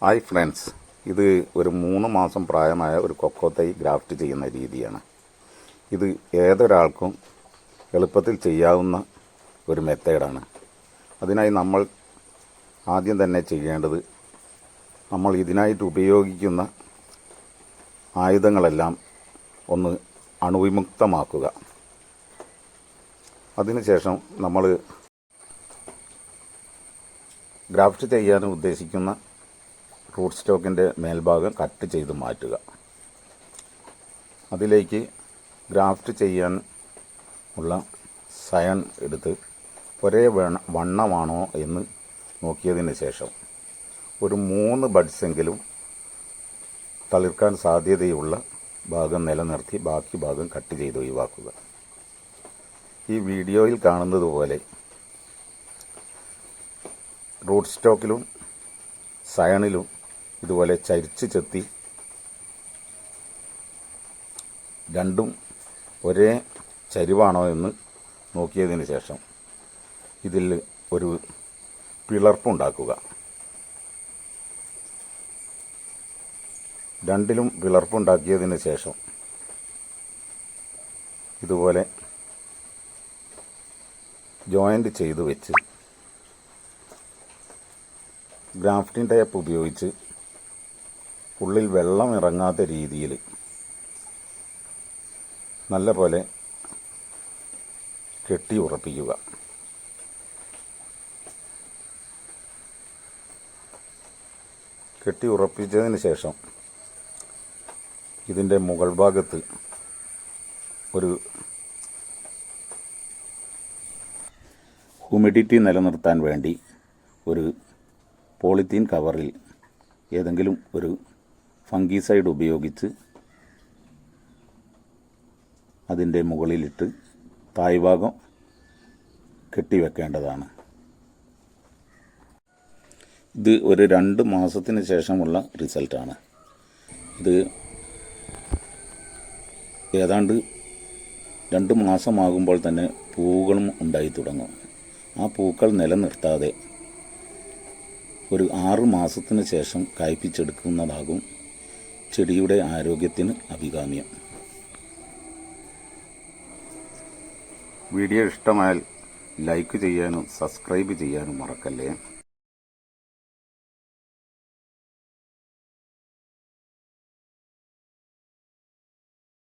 Hi friends, ഇത് ഒരു 3 മാസം പ്രായമായ ഒരു കൊക്കോ തൈ ഗ്രാഫ്റ്റ് ചെയ്യുന്ന രീതിയാണ്. ഇത് ഏതൊരാൾക്കും എളുപ്പത്തിൽ ചെയ്യാവുന്ന ഒരു മെത്തേഡാണ്. അതിനായി നമ്മൾ ആദ്യം തന്നെ ചെയ്യേണ്ടത്, നമ്മൾ ഇതിനായിട്ട് ഉപയോഗിക്കുന്ന ആയുധങ്ങളെല്ലാം ഒന്ന് അണുവിമുക്തമാക്കുക. അതിനുശേഷം നമ്മൾ ഗ്രാഫ്റ്റ് ചെയ്യാൻ ഉദ്ദേശിക്കുന്ന റൂട്ട് സ്റ്റോക്കിൻ്റെ മേൽഭാഗം കട്ട് ചെയ്ത് മാറ്റുക. അതിലേക്ക് ഗ്രാഫ്റ്റ് ചെയ്യാൻ ഉള്ള സയൺ എടുത്ത് ഒരേ വണ്ണമാണോ എന്ന് നോക്കിയതിന് ശേഷം ഒരു 3 ബഡ്സെങ്കിലും തളിർക്കാൻ സാധ്യതയുള്ള ഭാഗം നിലനിർത്തി ബാക്കി ഭാഗം കട്ട് ചെയ്ത് ഒഴിവാക്കുക. ഈ വീഡിയോയിൽ കാണുന്നത് പോലെ റൂട്ട് സ്റ്റോക്കിലും സയണിലും ഇതുപോലെ ചരിച്ച് ചെത്തി രണ്ടും ഒരേ ചരിവാണോ എന്ന് നോക്കിയതിന് ശേഷം ഇതിൽ ഒരു പിളർപ്പുണ്ടാക്കുക. രണ്ടിലും പിളർപ്പുണ്ടാക്കിയതിന് ശേഷം ഇതുപോലെ ജോയിൻ്റ് ചെയ്ത് വെച്ച് ഗ്രാഫ്റ്റിംഗ് ടേപ്പ് ഉപയോഗിച്ച് ഉള്ളിൽ വെള്ളം ഇറങ്ങാത്ത രീതിയിൽ നല്ല പോലെ കെട്ടി ഉറപ്പിക്കുക. കെട്ടി ഉറപ്പിച്ചതിന് ശേഷം ഇതിൻ്റെ മുകൾ ഭാഗത്ത് ഒരു ഹ്യൂമിഡിറ്റി നിലനിർത്താൻ വേണ്ടി ഒരു പോളിത്തീൻ കവറിൽ ഏതെങ്കിലും ഒരു ഫംഗിസൈഡ് ഉപയോഗിച്ച് അതിൻ്റെ മുകളിലിട്ട് തായ്ഭാഗം കെട്ടിവെക്കേണ്ടതാണ്. ഇത് ഒരു 2 മാസത്തിന് ശേഷമുള്ള റിസൾട്ടാണ്. ഇത് ഏതാണ്ട് 2 മാസമാകുമ്പോൾ തന്നെ പൂക്കളും ഉണ്ടായി തുടങ്ങും. ആ പൂക്കൾ നിലനിർത്താതെ ഒരു 6 മാസത്തിന് ശേഷം കായ്പിച്ചെടുക്കുന്നതാകും ചെടിയുടെ ആരോഗ്യത്തിന് അഭികാമ്യം. വീഡിയോ ഇഷ്ടമായാൽ ലൈക്ക് ചെയ്യാനും സബ്സ്ക്രൈബ് ചെയ്യാനും മറക്കല്ലേ.